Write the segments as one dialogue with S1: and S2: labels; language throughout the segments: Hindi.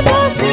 S1: बसे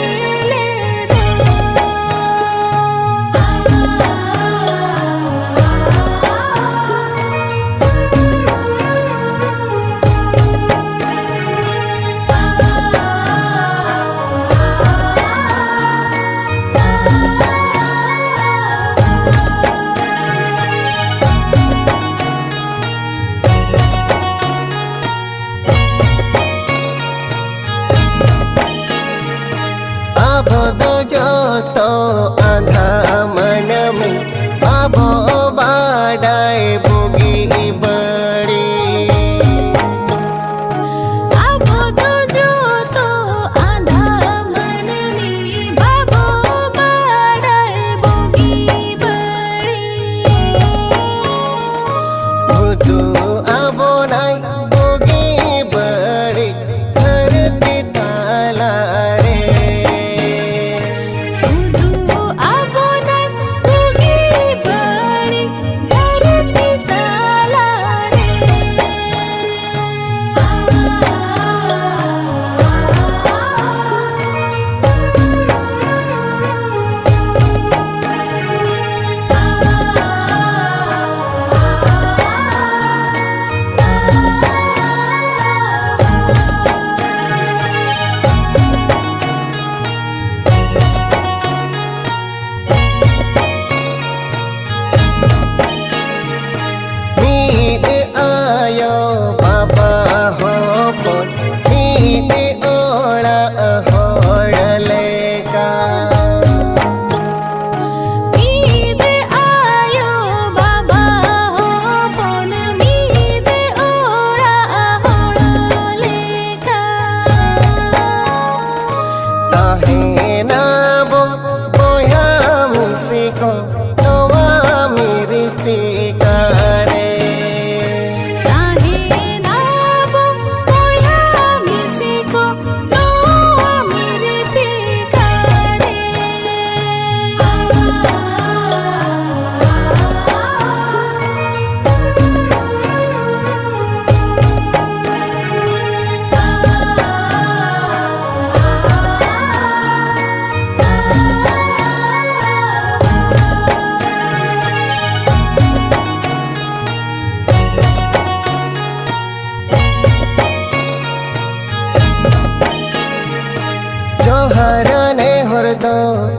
S1: दो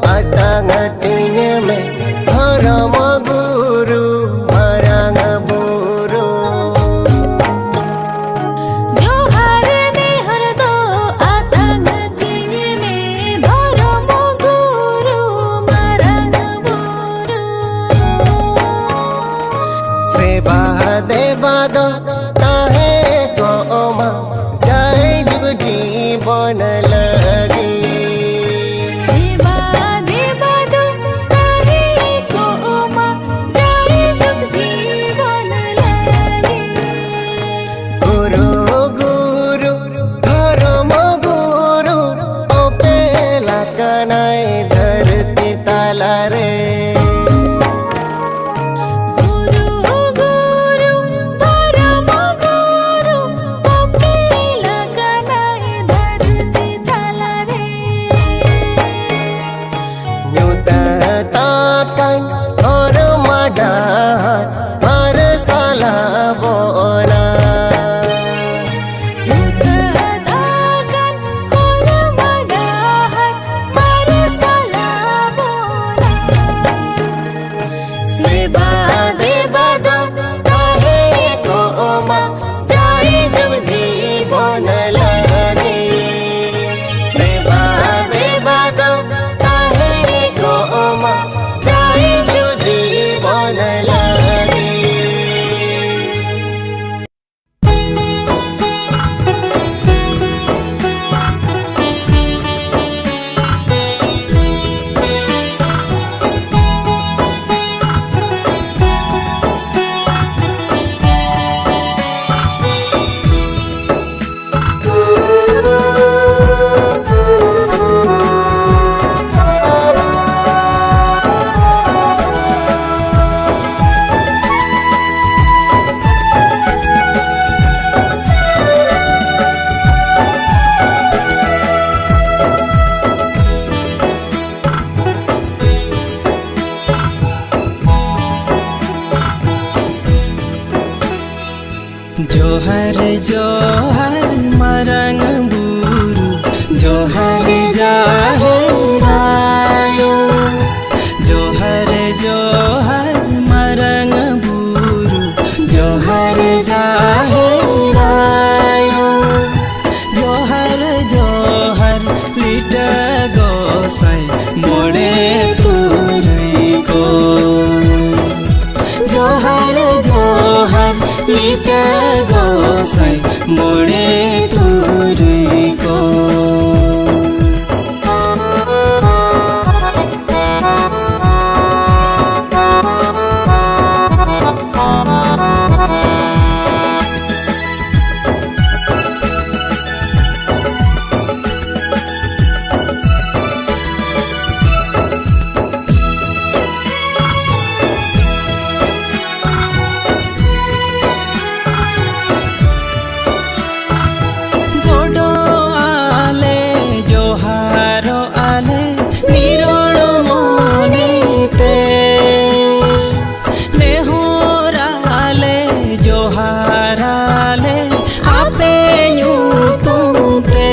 S1: आतांग तिंग में धर्म गुरु मरांग बुरु
S2: जोहार नेहर दो आतांग तिंग में धर्म गुरु मरांग बुरु
S1: सेवा देवा दो ताहे गोमा जाय जुग जीवन लगी
S2: सेवा देवा दो ताहे गोमा जाय जुग जीवन लगी
S1: गुरु गुरु धर्म गुरु ओपेला कनाय धरती ताला रे
S2: गुरु गुरु धर्म गुरु ओपेला कनाय धरती ताला रे
S1: न्यूता ताकन और मडार मार साला बोना
S2: दागन और मडाहर मार साला बोला सेवा देवा दो ताहे गोमा जाय जुग जीवन लगी सेवा देवा दो ताहे गोमा जाय जुग जीवन लगी
S3: जोहर जोहर मरंग बुरु जोहर जाहरायो जोहर जोहर मरंग बुरु जोहर जाहरायो जोहर जोहर लिट गोसाई मोड़े तुरई को जोहर जोहर लिट गोसाई मोड़े तुरई को गोडो आले जोहारो आले निरोण मोनीते मेहोरा आले जोहाराले आपे यूं तुमते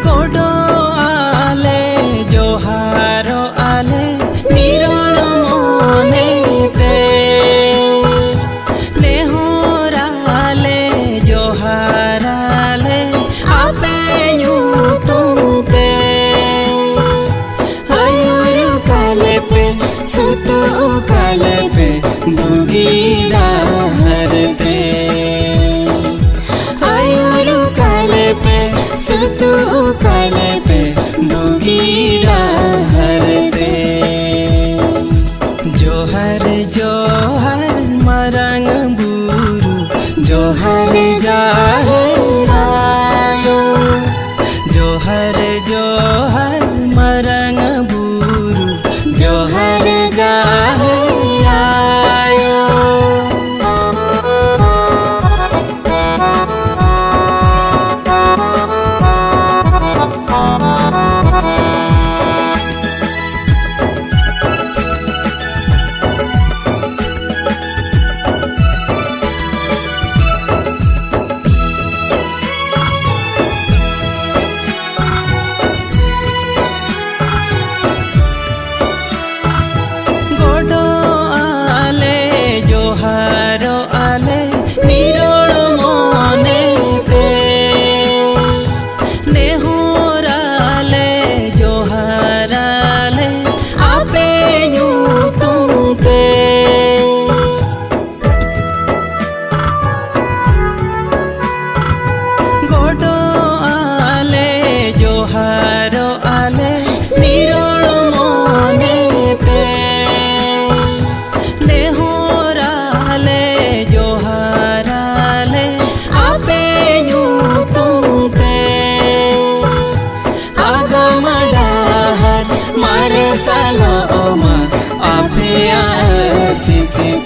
S3: गोडो आले जोहारो आले निरोण मोनीते नेहोराले जोहाराले आपे यूं तुमते आयुरु काले पे सुतु काले पे बुगीड़ा हरते आयुरु काले पे सुतु काले पे बुगीड़ा हरते जोहर जोहर मरंग बुरु जोहर जाहरायो जोहर जोहर मरंग बुरु जोहर जाहरायो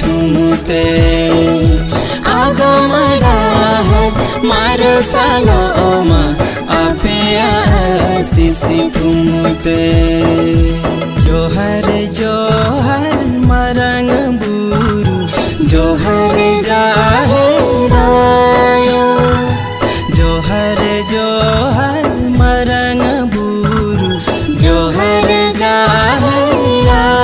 S3: थुमते आगम डाहर मारसाल ओमा आपे आशीष थुमते जोहर जोहर मरंग बुरु जोहर जाहरायो जोहर जोहर मरंग बुरु जोहर जाहरायो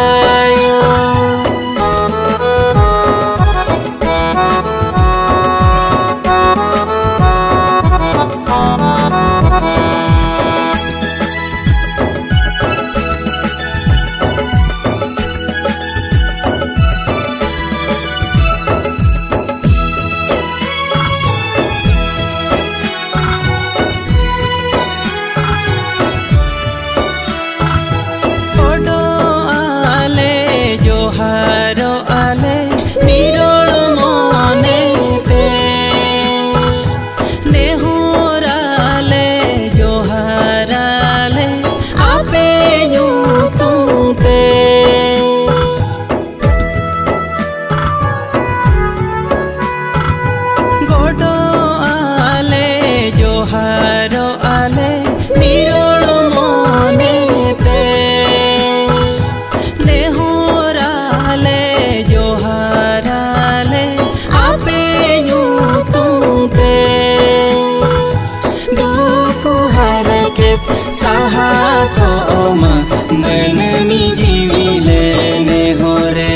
S3: मननी जीविले ने हो रे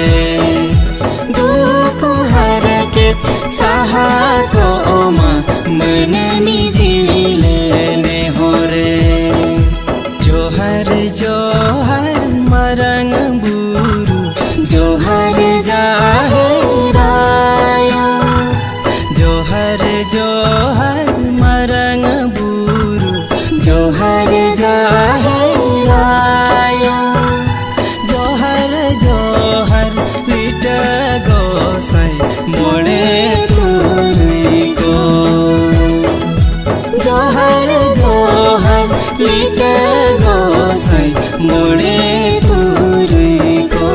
S3: दुख हर के सहा को ओमा मननी जीविले ने हो रे जोहर जोहर मरंग बुरु जोहर जाहरायो जोहर जोहर मरंग बुरु जोहर जाहरायो जोहर जोहर लिट गोसाई मोड़े तुरी को जोहर जोहर लिट गोसाई मोड़े तुरी को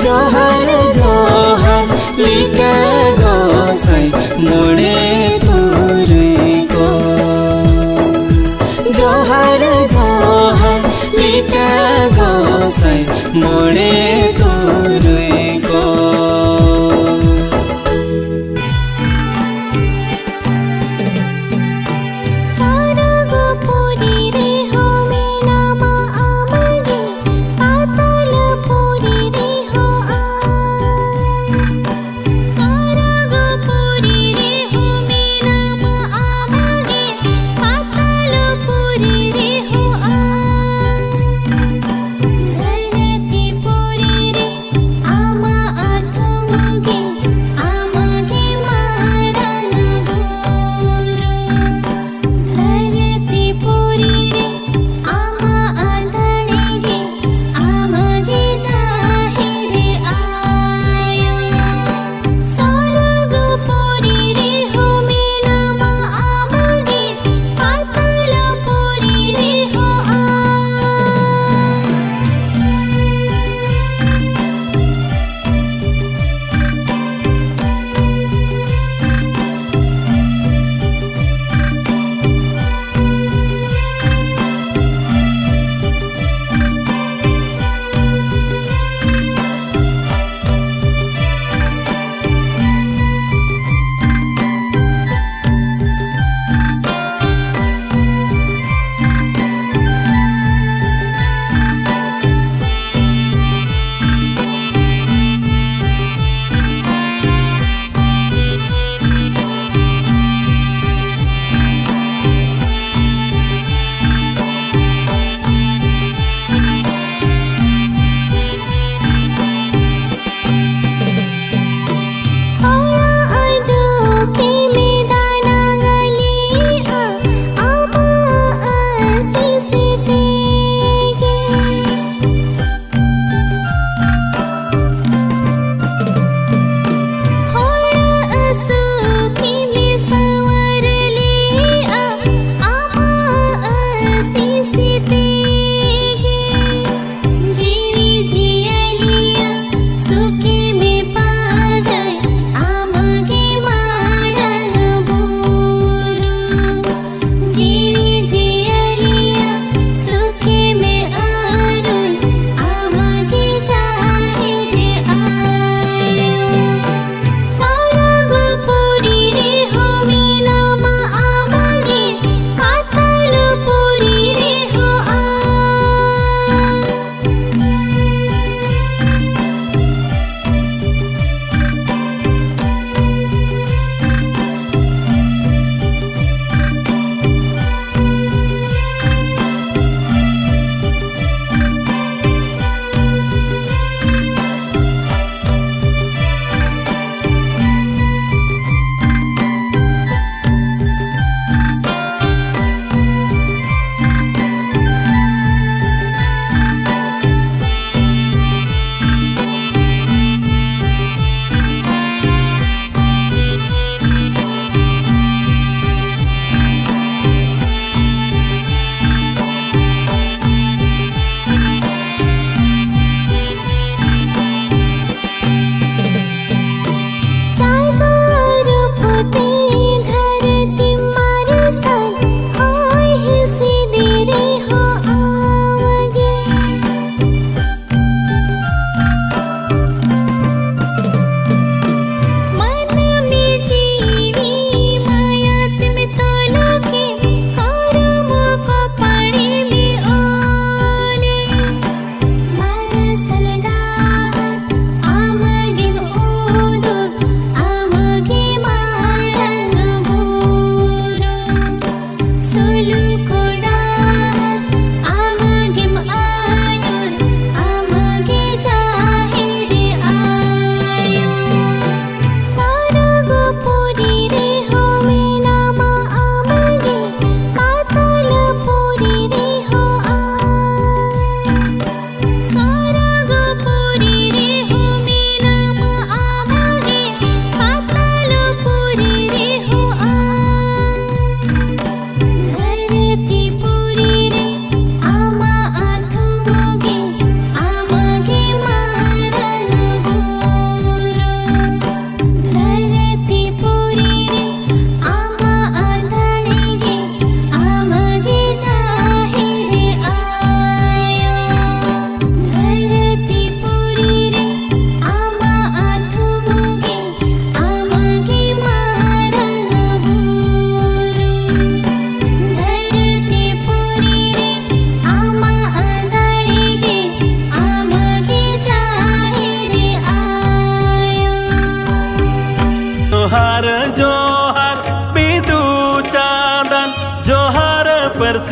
S3: जोहर जोहर लिट गोसाई मोड़े तुरी को जोहर जोहर लिट गोसाई मोड़े तुरी को
S2: सारगपुरी रे हो मेरा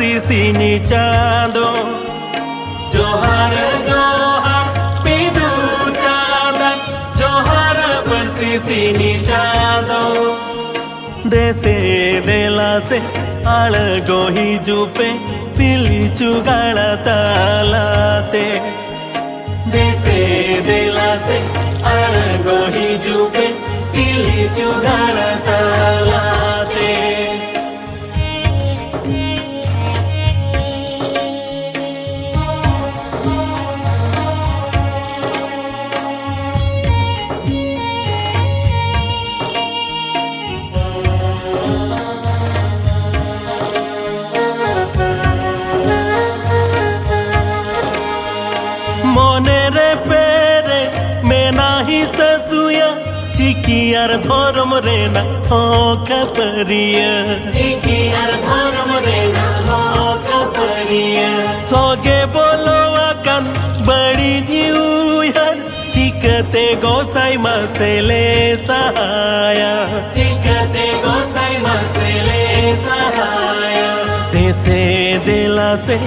S3: persisini cando Johar Johar Pidu Chandan Johar persisini cando Dese dela se algo hijupe pilichu gala talate Dese dela se algo hijupe pilichu gala talate Cikiyar thorom rena hoka pariya Cikiyar thorom rena hoka pariya Soge bolo akan badi jiuyar Cikate gosai masele sahaya Cikate gosai masele sahaya Dese dela se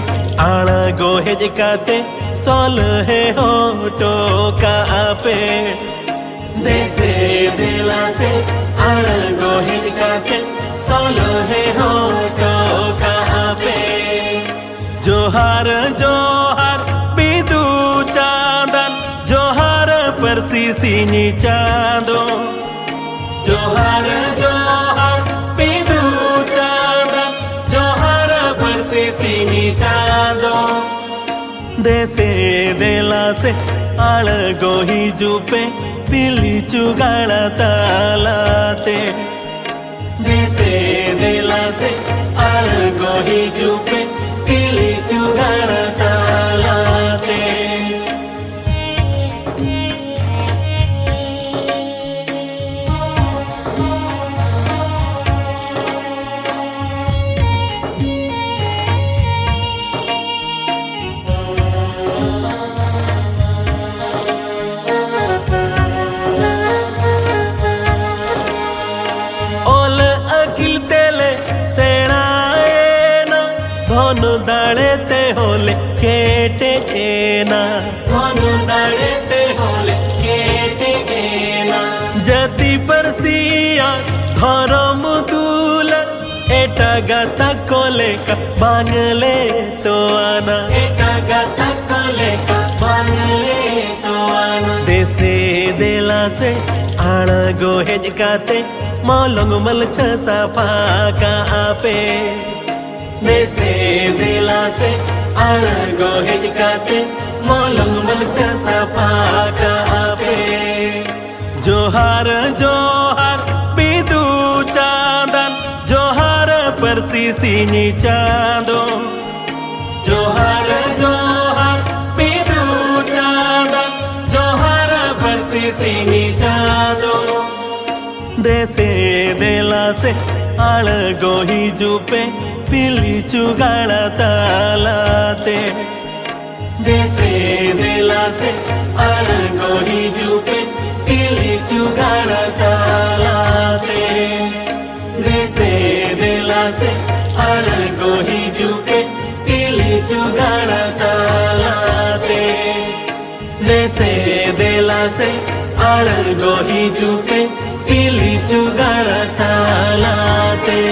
S3: ala gohe jikate sol he hoto ka ape Dese dela se algo hidkate solo he hoto kape Johar Johar Bidu Chandan Johar persisini chando Johar Johar Bidu Chandan Johar persisini chando Dese dela se algo hijupe pilichu gala talate Dese dela se algo hijupe pilichu gala talate ধনু দাঁড়েতে হলে কেটে কেনা ধনু দাঁড়েতে হলে কেটে কেনা যদি বর্ষিয়া ধরম তুল এটা গাথা কোলে কা বাংলে তো আনা এটা গাথা কোলে কা বাংলে তো আনা দেশে দেলা সে আড় গোহেজ কাতে মলঙ্গ মল ছসা কা আপে Dese dela se algo hidkate molong malcha safa ka ape Johar Johar Bidu Chandan Johar persisini chando Johar Johar Bidu Chandan Johar persisini chando Dese dela se algo hijupe pilichu gala talate Dese dela se algo hijupe pilichu gala talate Dese dela se algo hijupe pilichu gala talate Dese dela se algo hijupe pilichu gala talate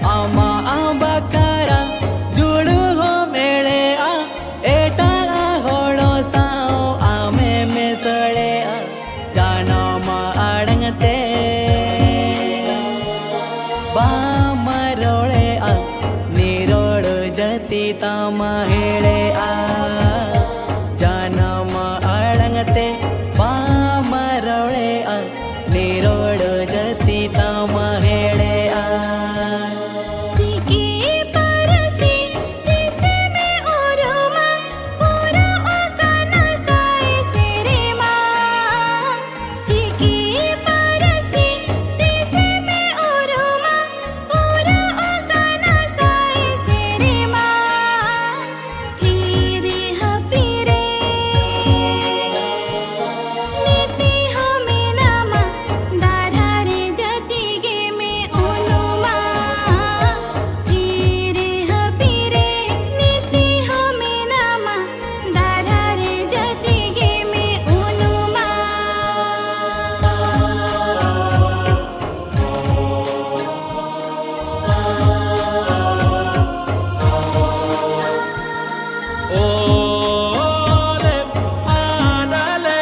S4: आमा बकारा जुड़ हो मेले आ एटाला होड़ो साओ आमे में सड़े आ जाना मा आड़ंगते बामरोड़े आ निरोड़ जती तामा हेड़े आ जाना मा आड़ंगते बामरोड़े आ निरोड़ जती तामा हेड़े आ
S2: चिकी परसी दिसे में ओरमा पूरा ओकाना साई सेरे माँ चिकी परसी दिसे में ओरमा पूरा ओकाना साई सेरे माँ धीरे हपीरे नीति हमें नामा दाधारे जती गे में ओनुमा धीरे हपीरे नीति हमें नामा दाधारे जती गे में ओनुमा
S3: ओले आडले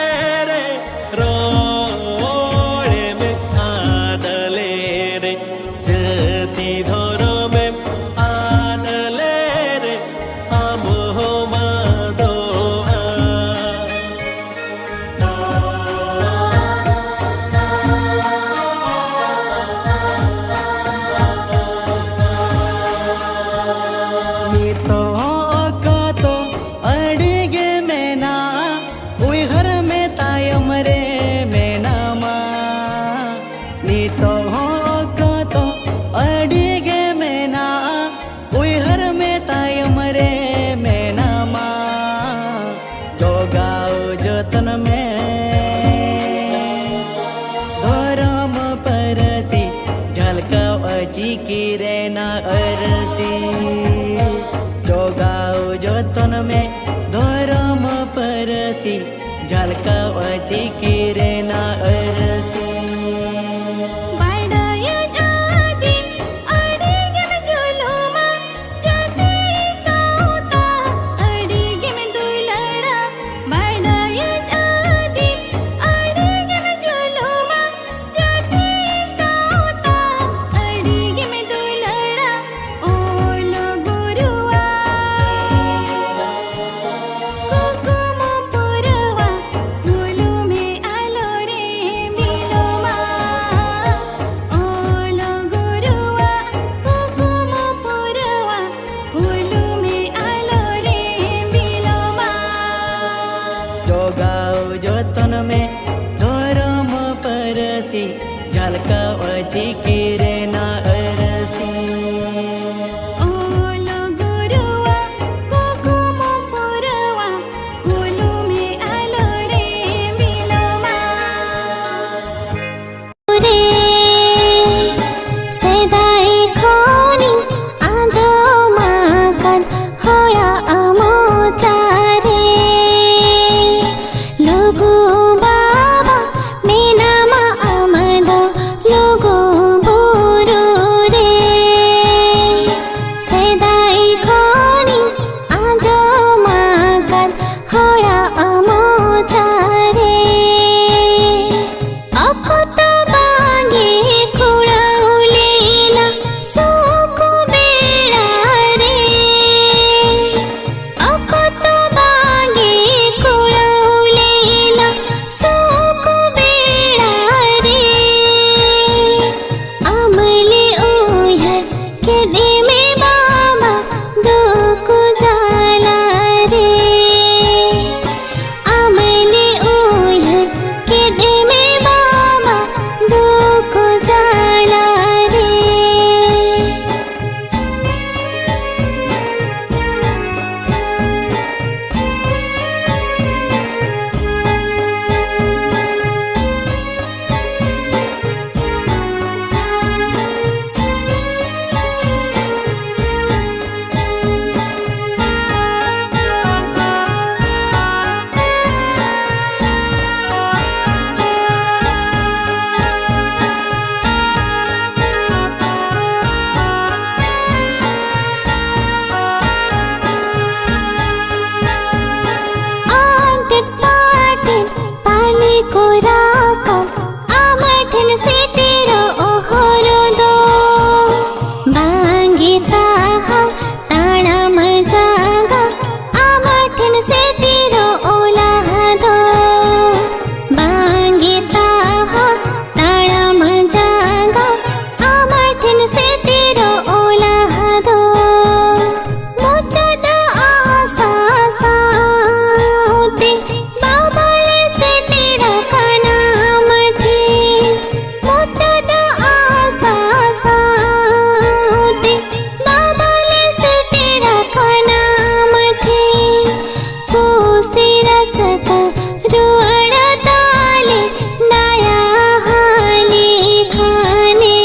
S3: रे रोले में आडले रे जती धरो में आडले रे आमो मादो
S4: नीतो कातो अड़िगे में ना उई घर में तायम रे में नामा नीतो कातो अड़िगे में ना उई घर में तायम रे में नामा जोगाओ जतन में धर्म परसी झलकाओ अजी की रे ना अरसी जोगाओ जतन में धर्म परसी झलकाओ अजी की रे ना अरसी
S2: बाडायन आदि अड़िगे में झोलोमा जाती साउता अड़िगे में दुलड़ा बाडायन आदि अड़िगे में झोलोमा जाती साउता अड़िगे में दुलड़ा ओलो गुरुआ कुकुम पुरवा ओलो में आलो रे मी ताहा ताणम जागा आमाठन सेटीरो ओलाहदो बांगे ताहा ताणम जागा आमाठन सेटीरो ओलाहदो मुचदा आसा साउते बाबाले सेटीरा काना मठे मुचदा आसा साउते बाबाले सेटीरा काना मठे कोसी रसका रुवाड़ा ताले दाया हाले खाने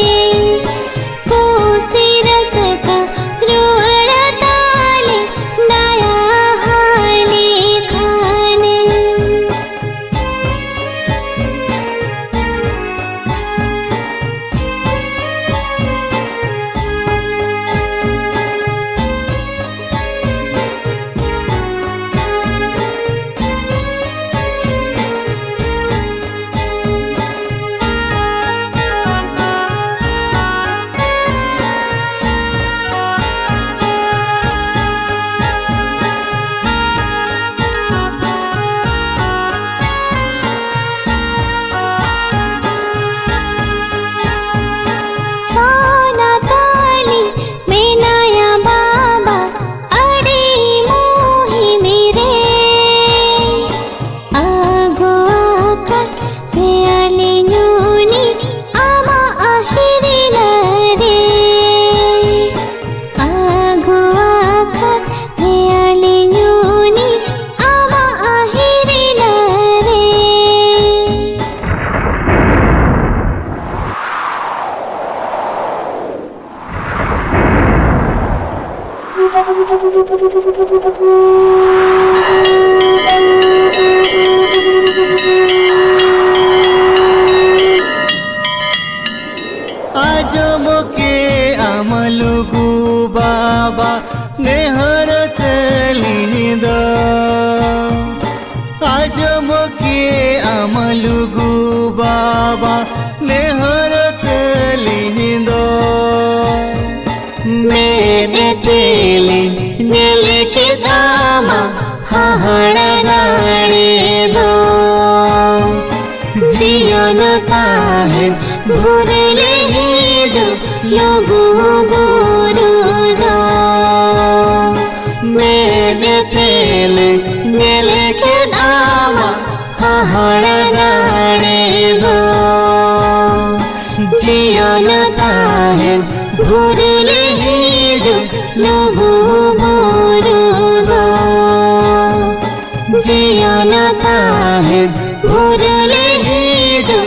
S2: कोसी रसका रुवाड़ा ताले दाया हाले खाने सोना ताली मेनाया बाबा अड़े मोही मेरे आगो आकर प्याले न्यूनी आमा आहिरी लरे आगो आकर प्याले न्यूनी आमा आहिरी लरे
S1: आजम के अमलुगु बाबा नेहर तलिनिद आजम के अमलुगु बाबा नेहर तलिनिद मेरे तेली नेले के दामा हाहड़ा नाड़े दो जीवन ताहे भूरले ही जो लोगो बोरू दो मेरे तेली नेले के दामा हाहड़ा नाड़े दो जीवन ताहे भूरले ही जो लोगो बोरू दो जीवन ताहे भूरले ही जो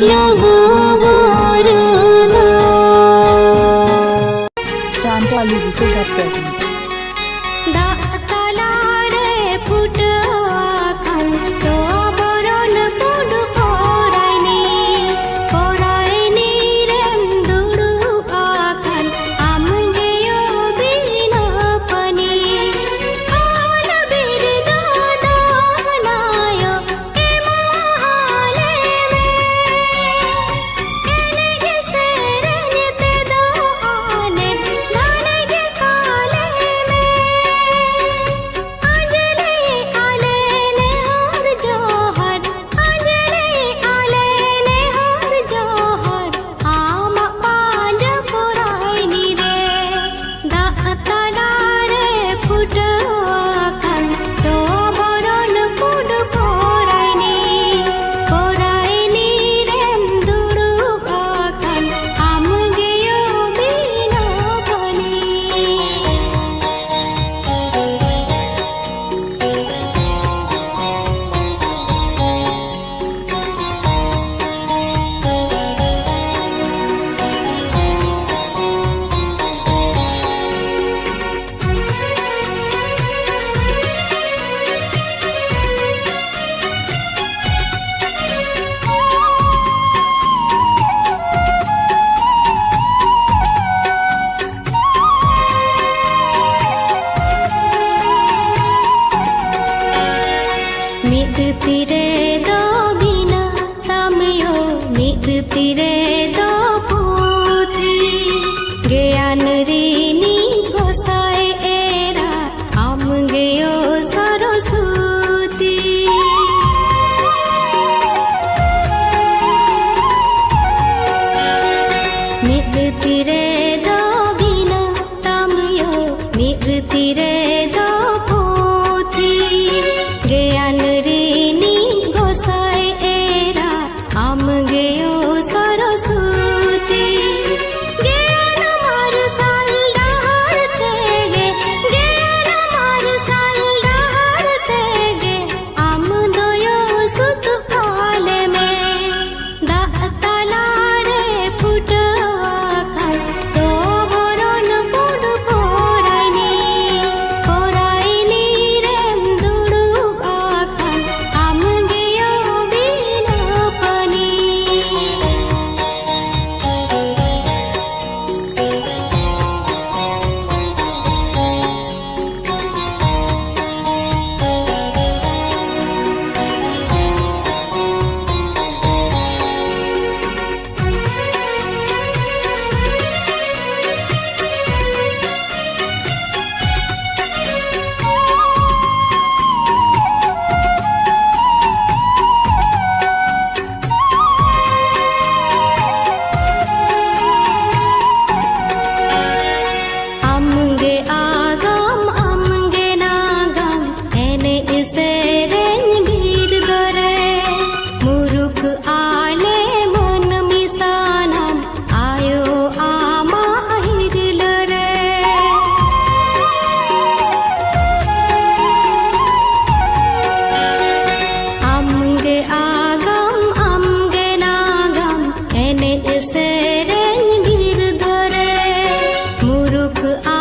S1: लोगो बोरू दो
S5: Santa Luisa got present.
S2: दातालारे फुटवा Khan तो बरन पुड पोरायनी रेम दुडु आखान आमगेयो बिनो पनि आल बिर दादा नायो एमाले एनेगे सेरेने ते दो आने गानेगे काले दुख आ